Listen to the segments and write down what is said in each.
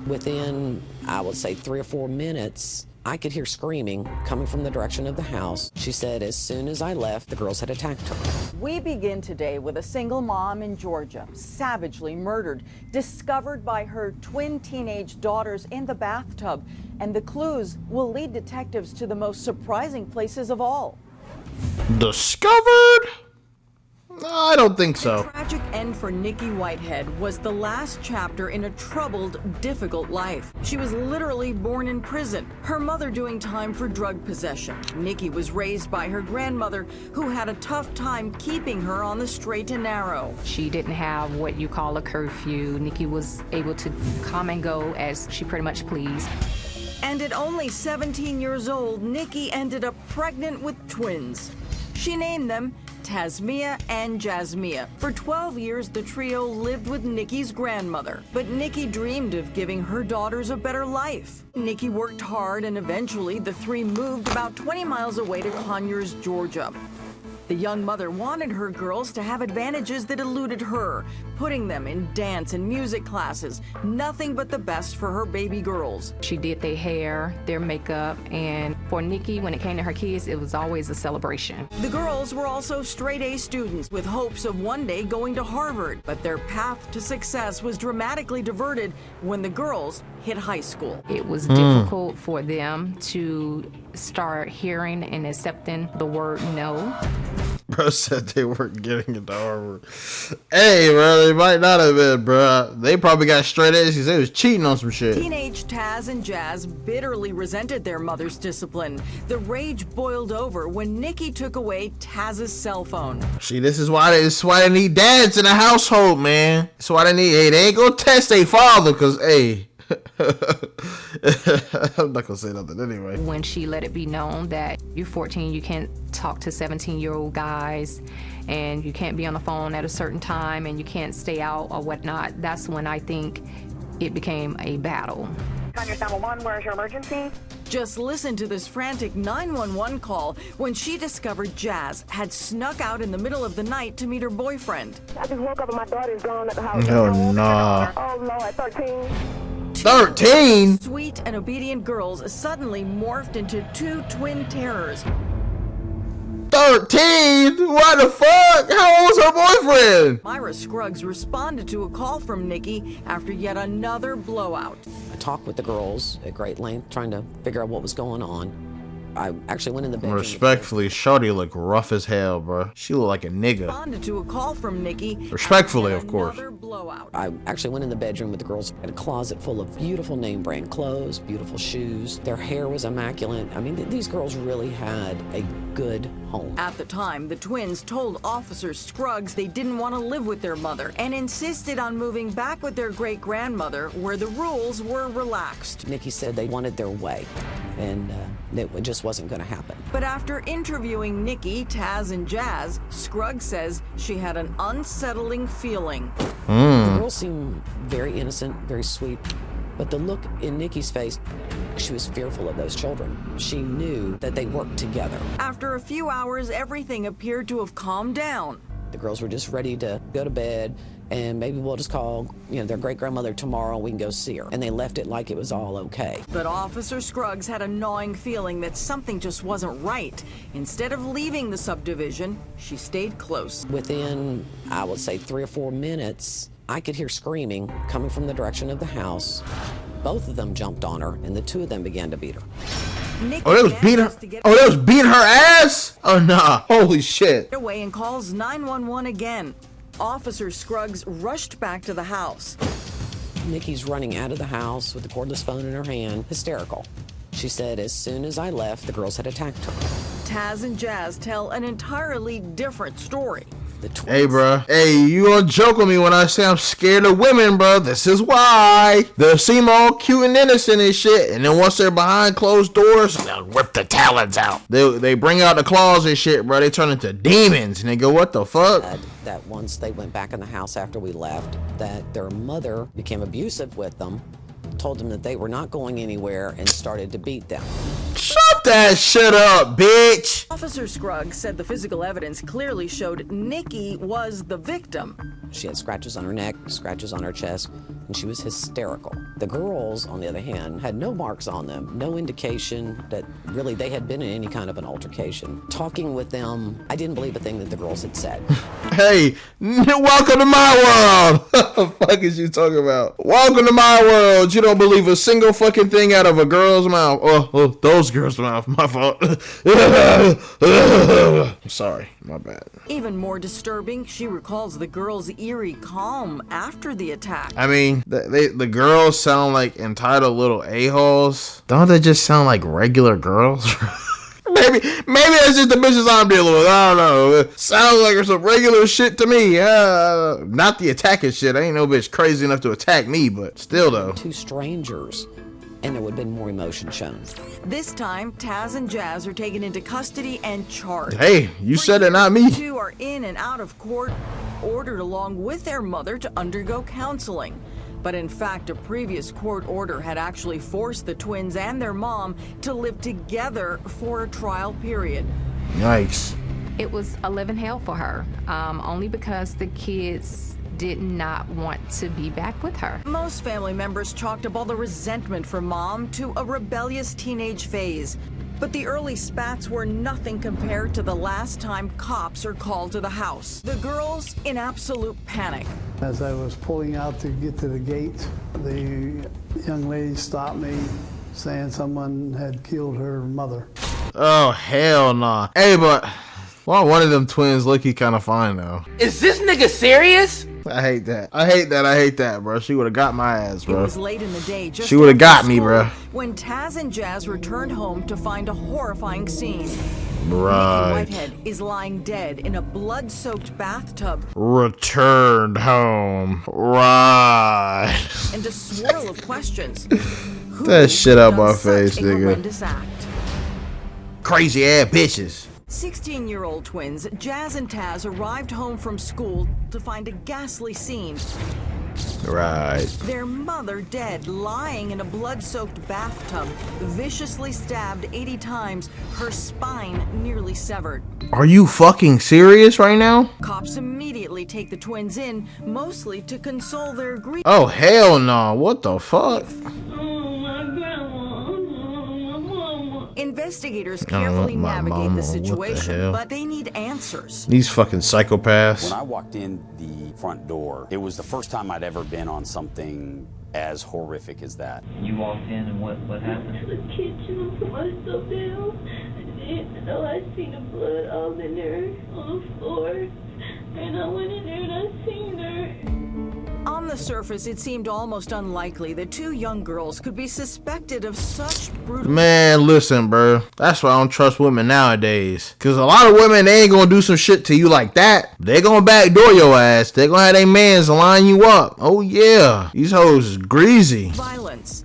Within, I would say, 3 or 4 minutes, I could hear screaming coming from the direction of the house. She said as soon as I left, the girls had attacked her. We begin today with a single mom in Georgia, savagely murdered, discovered by her twin teenage daughters in the bathtub. And the clues will lead detectives to the most surprising places of all. Discovered? No, I don't think so. The tragic end for Nikki Whitehead was the last chapter in a troubled, difficult life. She was literally born in prison, her mother doing time for drug possession. Nikki was raised by her grandmother, who had a tough time keeping her on the straight and narrow. She didn't have what you call a curfew. Nikki was able to come and go as she pretty much pleased. And at only 17 years old, Nikki ended up pregnant with twins. She named them Tasmia and Jasmia. For 12 years, the trio lived with Nikki's grandmother. But Nikki dreamed of giving her daughters a better life. Nikki worked hard, and eventually the three moved about 20 miles away to Conyers, Georgia. The young mother wanted her girls to have advantages that eluded her, putting them in dance and music classes. Nothing but the best for her baby girls. She did their hair, their makeup, and for Nikki, when it came to her kids, it was always a celebration. The girls were also straight-A students with hopes of one day going to Harvard, but their path to success was dramatically diverted when the girls hit high school. It was difficult for them to start hearing and accepting the word no. Bro said they weren't getting into Harvard. Hey, bro, they might not have been, bro. They probably got straight A's because they was cheating on some shit. Teenage Taz and Jazz bitterly resented their mother's discipline. The rage boiled over when Nikki took away Taz's cell phone. See, this is why they need dads in the household, man. That's why they ain't gonna test their father, because, hey. I'm not gonna say nothing anyway. When she let it be known that you're 14, you can't talk to 17-year-old guys, and you can't be on the phone at a certain time, and you can't stay out or whatnot, that's when I think it became a battle. Conyers 911, where's your emergency? Just listen to this frantic 911 call when she discovered Jazz had snuck out in the middle of the night to meet her boyfriend. I just woke up and my daughter's gone at the house. Oh, nah. Oh, Lord, 13. 13? Sweet and obedient girls suddenly morphed into two twin terrors. 13? What the fuck? How old was her boyfriend? Myra Scruggs responded to a call from Nikki after yet another blowout. I talked with the girls at great length, trying to figure out what was going on. I actually went in the bedroom. Respectfully, shorty look rough as hell, bro. She look like a nigga. Responded to a call from Nikki. Respectfully, of course. Blowout. I actually went in the bedroom with the girls. Had a closet full of beautiful name brand clothes, beautiful shoes. Their hair was immaculate. I mean, these girls really had a good home. At the time, the twins told Officer Scruggs they didn't want to live with their mother and insisted on moving back with their great-grandmother, where the rules were relaxed. Nikki said they wanted their way, and it just wasn't going to happen. But after interviewing Nikki, Taz, and Jazz, Scruggs says she had an unsettling feeling. The girls seemed very innocent, very sweet, but the look in Nikki's face, she was fearful of those children. She knew that they worked together. After a few hours, everything appeared to have calmed down. The girls were just ready to go to bed, and maybe we'll just call, their great-grandmother tomorrow and we can go see her. And they left it like it was all okay. But Officer Scruggs had a gnawing feeling that something just wasn't right. Instead of leaving the subdivision, she stayed close. Within, I would say, 3 or 4 minutes, I could hear screaming coming from the direction of the house. Both of them jumped on her, and the two of them began to beat her. They was beating her. They was beating her ass? Oh, nah. Holy shit. Away and calls 911 again. Officer Scruggs rushed back to the house. Nikki's running out of the house with the cordless phone in her hand, hysterical. She said as soon as I left, the girls had attacked her. Taz and Jazz tell an entirely different story. The twins. Hey, bro. Hey, you gonna joke with me when I say I'm scared of women, bro. This is why. They'll seem all cute and innocent and shit, and then once they're behind closed doors, they'll rip the talons out. They bring out the claws and shit, bro. They turn into demons, and they go, what the fuck? That once they went back in the house after we left, that their mother became abusive with them, told them that they were not going anywhere, and started to beat them. Shut that shit up, bitch. Officer Scruggs said the physical evidence clearly showed Nikki was the victim. She had scratches on her neck, scratches on her chest, and she was hysterical. The girls, on the other hand, had no marks on them, no indication that really they had been in any kind of an altercation. Talking with them, I didn't believe a thing that the girls had said. Hey, welcome to my world. What the fuck is you talking about? Welcome to my world. You don't believe a single fucking thing out of a girl's mouth. Oh, those girls' mouth. My fault. I'm sorry. My bad. Even more disturbing, she recalls the girls' eerie calm after the attack. I mean, the girls sound like entitled little a-holes. Don't they just sound like regular girls? Maybe that's just the bitches I'm dealing with. I don't know. It sounds like some regular shit to me. Not the attacking shit. I ain't no bitch crazy enough to attack me, but still though. Two strangers, and there would have been more emotion shown. This time, Taz and Jazz are taken into custody and charged. Hey, you said it, not me. The two are in and out of court, ordered along with their mother to undergo counseling. But in fact, a previous court order had actually forced the twins and their mom to live together for a trial period. Yikes. It was a living hell for her, only because the kids did not want to be back with her. Most family members chalked up all the resentment from mom to a rebellious teenage phase. But the early spats were nothing compared to the last time cops are called to the house. The girls in absolute panic. As I was pulling out to get to the gate, the young lady stopped me saying someone had killed her mother. Oh, hell nah. Hey, but one of them twins look kind of fine though. Is this nigga serious? I hate that, bro. She would have got my ass, bro. It was late in the day. She would have got me, bro. When Taz and Jazz returned home to find a horrifying scene. Right. Nikki Whitehead is lying dead in a blood-soaked bathtub. Returned home. Right. And a swirl of questions. That shit out my does face, such a nigga. horrendous act? Crazy ass bitches. 16-year-old twins, Jazz and Taz, arrived home from school to find a ghastly scene. Right. Their mother dead, lying in a blood-soaked bathtub, viciously stabbed 80 times, her spine nearly severed. Are you fucking serious right now? Cops immediately take the twins in, mostly to console their grief. Oh, hell no. What the fuck? Investigators carefully my navigate mama, the what the situation, hell? but they need answers. These fucking psychopaths. When I walked in the front door, it was the first time I'd ever been on something as horrific as that. You walked in and what happened? To the kitchen and put my stuff down. And I seen the blood all in there on the floor. And I went in there and I seen her. On the surface, it seemed almost unlikely that two young girls could be suspected of such brutal... Man, listen, bro. That's why I don't trust women nowadays. Because a lot of women, they ain't gonna do some shit to you like that. They gonna backdoor your ass. They gonna have their mans line you up. Oh, yeah. These hoes is greasy. violence.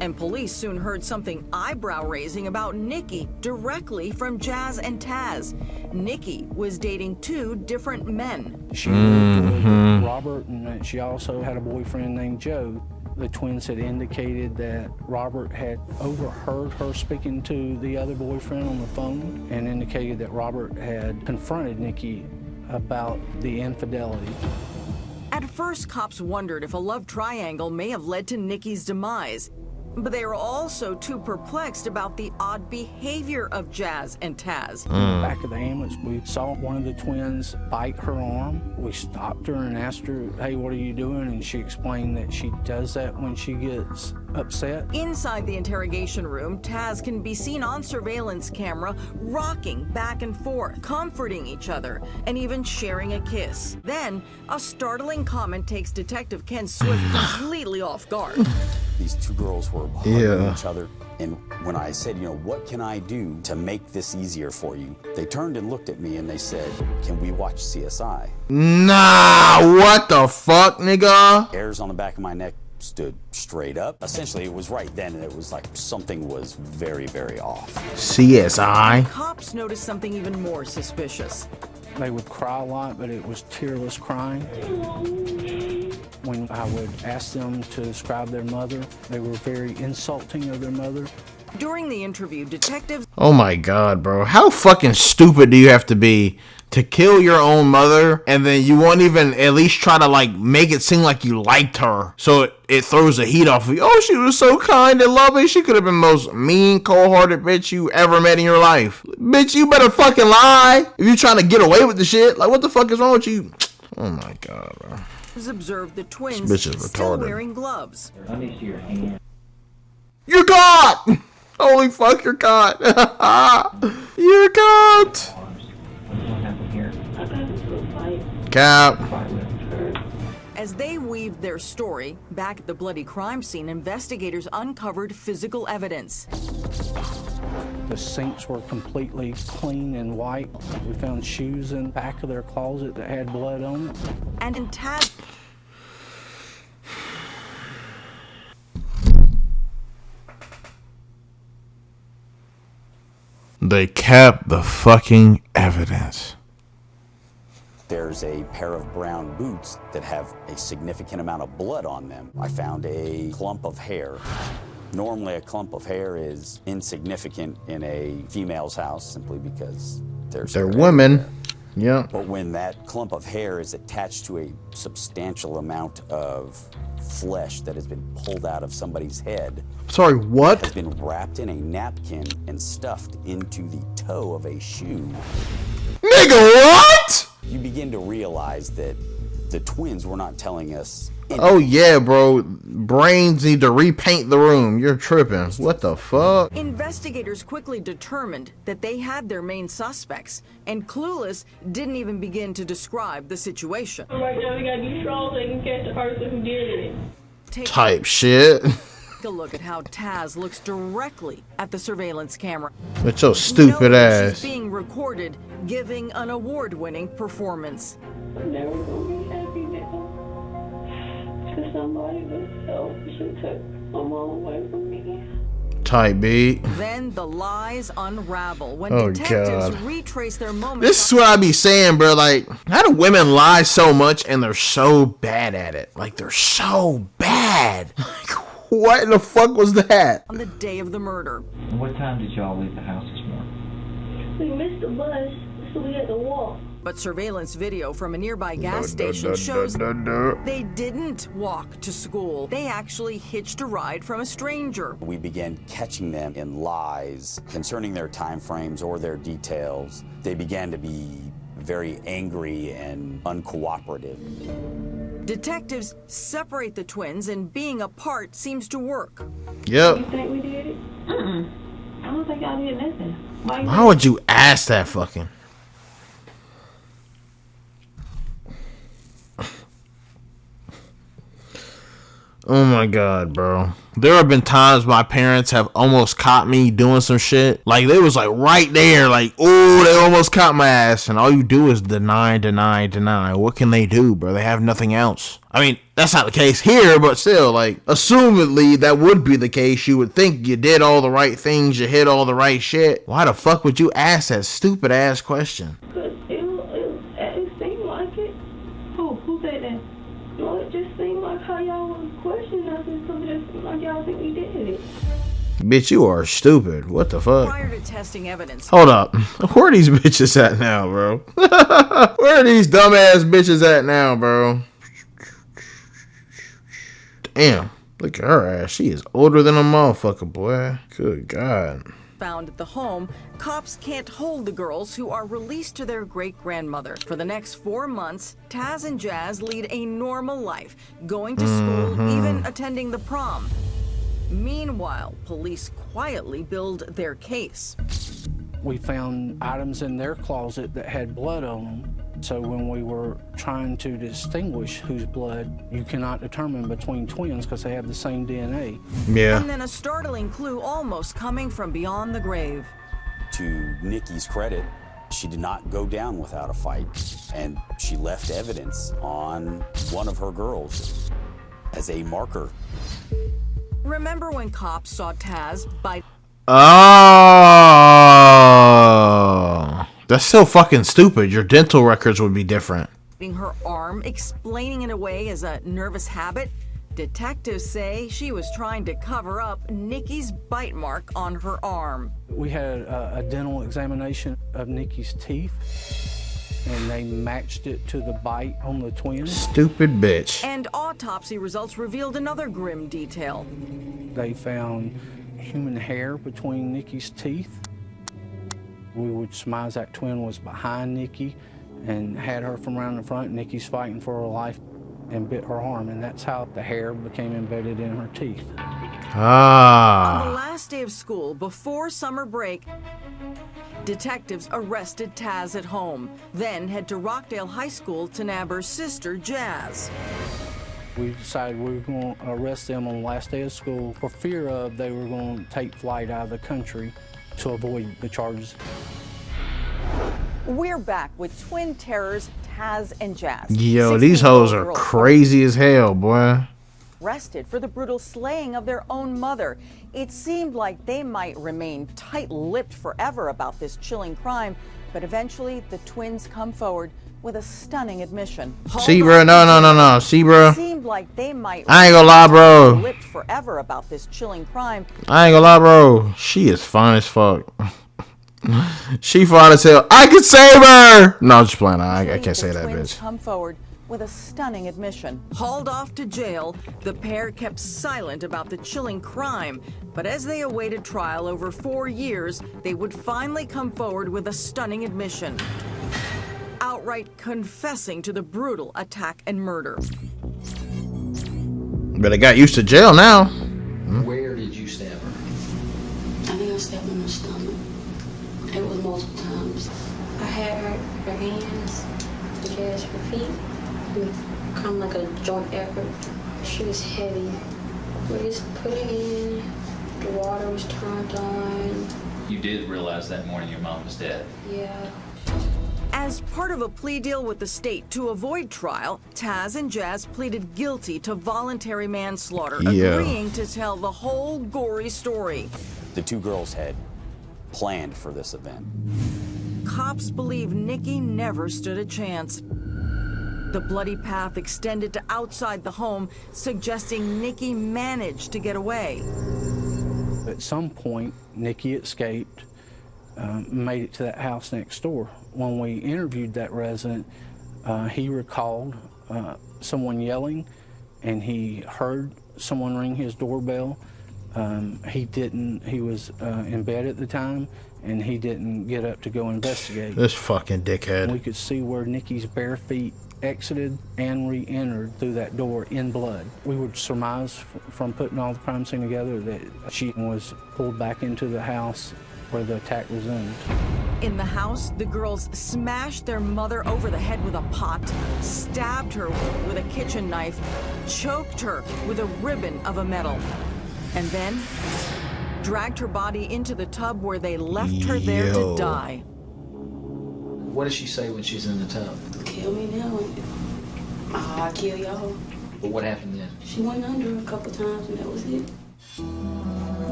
And police soon heard something eyebrow-raising about Nikki directly from Jazz and Taz. Nikki was dating two different men. She lived with Robert, and she also had a boyfriend named Joe. The twins had indicated that Robert had overheard her speaking to the other boyfriend on the phone and indicated that Robert had confronted Nikki about the infidelity. At first, cops wondered if a love triangle may have led to Nikki's demise. But they were also too perplexed about the odd behavior of Jazz and Taz. In the back of the ambulance, we saw one of the twins bite her arm. We stopped her and asked her, hey, what are you doing? And she explained that she does that when she gets upset. Inside the interrogation room, Taz can be seen on surveillance camera rocking back and forth, comforting each other, and even sharing a kiss. Then, a startling comment takes Detective Ken Swift completely off guard. These two girls were hugging each other. And when I said, what can I do to make this easier for you? They turned and looked at me and they said, can we watch CSI? Nah, what the fuck, nigga? Hairs on the back of my neck stood straight up. Essentially, it was right then, and it was like something was very, very off. CSI? Cops noticed something even more suspicious. They would cry a lot, but it was tearless crying. When I would ask them to describe their mother, they were very insulting of their mother. During the interview, detectives... Oh my God, bro. How fucking stupid do you have to be to kill your own mother and then you won't even at least try to like make it seem like you liked her so it throws the heat off of you? Oh, she was so kind and loving. She could have been the most mean, cold-hearted bitch you ever met in your life. Bitch, you better fucking lie if you're trying to get away with the shit. Like, what the fuck is wrong with you? Oh my God, bro. observed the twins This bitch is still retarded. wearing gloves. Let me see your hand. You're caught! Holy fuck, you're caught. You're caught. What happened here? I got into a fight. Cap. As they weaved their story, back at the bloody crime scene, investigators uncovered physical evidence. The sinks were completely clean and white. We found shoes in the back of their closet that had blood on it. And in Taz... They kept the fucking evidence. There's a pair of brown boots that have a significant amount of blood on them. I found a clump of hair. Normally a clump of hair is insignificant in a female's house simply because they're women. Yeah. But when that clump of hair is attached to a substantial amount of flesh that has been pulled out of somebody's head. Sorry, what? Has been wrapped in a napkin and stuffed into the toe of a shoe. Nigga, what? You begin to realize that the twins were not telling us anything. Oh yeah, bro. Brains need to repaint the room. You're tripping. What the fuck? Investigators quickly determined that they had their main suspects, and Clueless didn't even begin to describe the situation. Right now, we gotta be strong so they can catch the person who did it. Type shit. Take a look at how Taz looks directly at the surveillance camera. With your stupid Notice ass. she's being recorded, giving an award-winning performance. I'm never gonna be happy now. Because somebody was selfish and took my mom away from me. Type beat. Then the lies unravel when Oh, detectives God. retrace their moments. This is what I be saying, bro. Like, how do women lie so much and they're so bad at it? Like, they're so bad. Like, what in the fuck was that? On the day of the murder. What time did y'all leave the house this morning? We missed the bus, so we had to walk. But surveillance video from a nearby gas station shows they didn't walk to school. They actually hitched a ride from a stranger. We began catching them in lies concerning their time frames or their details. They began to be very angry and uncooperative. Detectives separate the twins, and being apart seems to work. Yep. You think we did it? I don't think y'all did nothing. Why would you ask that fucking? Oh my God, bro. There have been times my parents have almost caught me doing some shit. Like, they was like right there, like, oh, they almost caught my ass. And all you do is deny, deny, deny. What can they do, bro? They have nothing else. I mean, that's not the case here, but still, like, assumedly that would be the case. You would think you did all the right things, you hit all the right shit. Why the fuck would you ask that stupid ass question? Because it seemed like it. Who said that? Well, it just seemed like how y'all was questioning us, and so it just seemed like y'all think we did it. Bitch, you are stupid. What the fuck? Prior to testing evidence. Hold up. Where are these bitches at now, bro? Where are these dumbass bitches at now, bro? Damn. Look at her ass. She is older than a motherfucker, boy. Good God. Found at the home, cops can't hold the girls, who are released to their great-grandmother. For the next 4 months, Taz and Jazz lead a normal life, going to school, even attending the prom. Meanwhile, police quietly build their case. We found items in their closet that had blood on them. So when we were trying to distinguish whose blood, you cannot determine between twins because they have the same DNA. Yeah. And then a startling clue almost coming from beyond the grave. To Nikki's credit, she did not go down without a fight, and she left evidence on one of her girls as a marker. Remember when cops saw Taz bite... Oh. That's so fucking stupid. Your dental records would be different. her arm, explaining it away as a nervous habit. Detectives say she was trying to cover up Nikki's bite mark on her arm. We had a dental examination of Nikki's teeth, and they matched it to the bite on the twins. Stupid bitch. And autopsy results revealed another grim detail. They found human hair between Nikki's teeth. We would surmise that twin was behind Nikki and had her from around the front. Nikki's fighting for her life and bit her arm, and that's how the hair became embedded in her teeth. On the last day of school, before summer break, detectives arrested Taz at home, then head to Rockdale High School to nab her sister, Jazz. We decided we were going to arrest them on the last day of school for fear of they were going to take flight out of the country to avoid the charges. We're back with twin terrors, Taz and Jazz. Yo, these hoes are crazy as hell, boy. Arrested for the brutal slaying of their own mother. It seemed like they might remain tight-lipped forever about this chilling crime, but eventually the twins come forward with a stunning admission. See, bro, no. See, bro. It seemed like they might I ain't gonna lie, bro. lipped forever about this chilling crime. I ain't gonna lie, bro. She is fine as fuck. She fine as hell. I can save her. No, I'm just playing. I can't say that, bitch. Come forward with a stunning admission. Hauled off to jail, the pair kept silent about the chilling crime, but as they awaited trial over 4 years, they would finally come forward with a stunning admission, outright confessing to the brutal attack and murder. But I got used to jail now. Where did you stab her? I think I stabbed her in the stomach. It was multiple times. I had her hands, Jazz, her feet. Kind of like a joint effort. She was heavy. We just put it in. The water was turned on. You did realize that morning your mom was dead? Yeah. As part of a plea deal with the state to avoid trial, Taz and Jazz pleaded guilty to voluntary manslaughter, agreeing to tell the whole gory story. The two girls had planned for this event. Cops believe Nikki never stood a chance. The bloody path extended to outside the home, suggesting Nikki managed to get away. At some point, Nikki escaped, made it to that house next door. When we interviewed that resident, he recalled someone yelling, and he heard someone ring his doorbell. He was in bed at the time, and he didn't get up to go investigate. This fucking dickhead. We could see where Nikki's bare feet exited and re-entered through that door in blood. We would surmise from putting all the crime scene together that she was pulled back into the house where the attack resumed. In the house, the girls smashed their mother over the head with a pot, stabbed her with a kitchen knife, choked her with a ribbon of a medal, and then dragged her body into the tub where they left her there to die. What does she say when she's in the tub? Kill me now. I'll kill y'all. But what happened then? She went under a couple times, and that was it.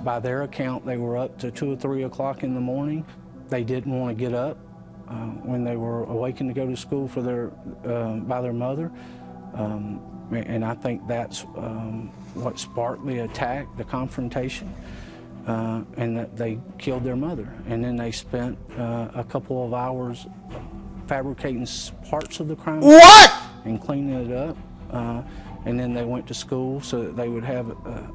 By their account, they were up to 2 or 3 o'clock in the morning. They didn't want to get up when they were awakened to go to school for by their mother. And I think that's what sparked the attack, the confrontation, and that they killed their mother. And then they spent a couple of hours fabricating parts of the crime. What? And cleaning it up. And then they went to school so that they would have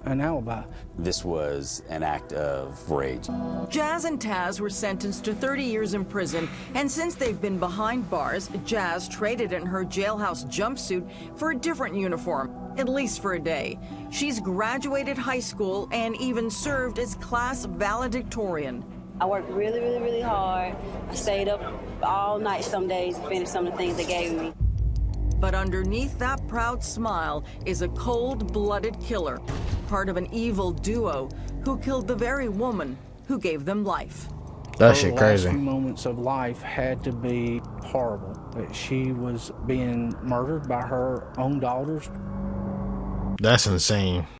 an alibi. This was an act of rage. Jazz and Taz were sentenced to 30 years in prison, and since they've been behind bars, Jazz traded in her jailhouse jumpsuit for a different uniform, at least for a day. She's graduated high school and even served as class valedictorian. I worked really, really, really hard. I stayed up all night some days to finish some of the things they gave me. But underneath that proud smile is a cold-blooded killer, part of an evil duo who killed the very woman who gave them life. That shit crazy. The last few moments of life had to be horrible. That she was being murdered by her own daughters. That's insane.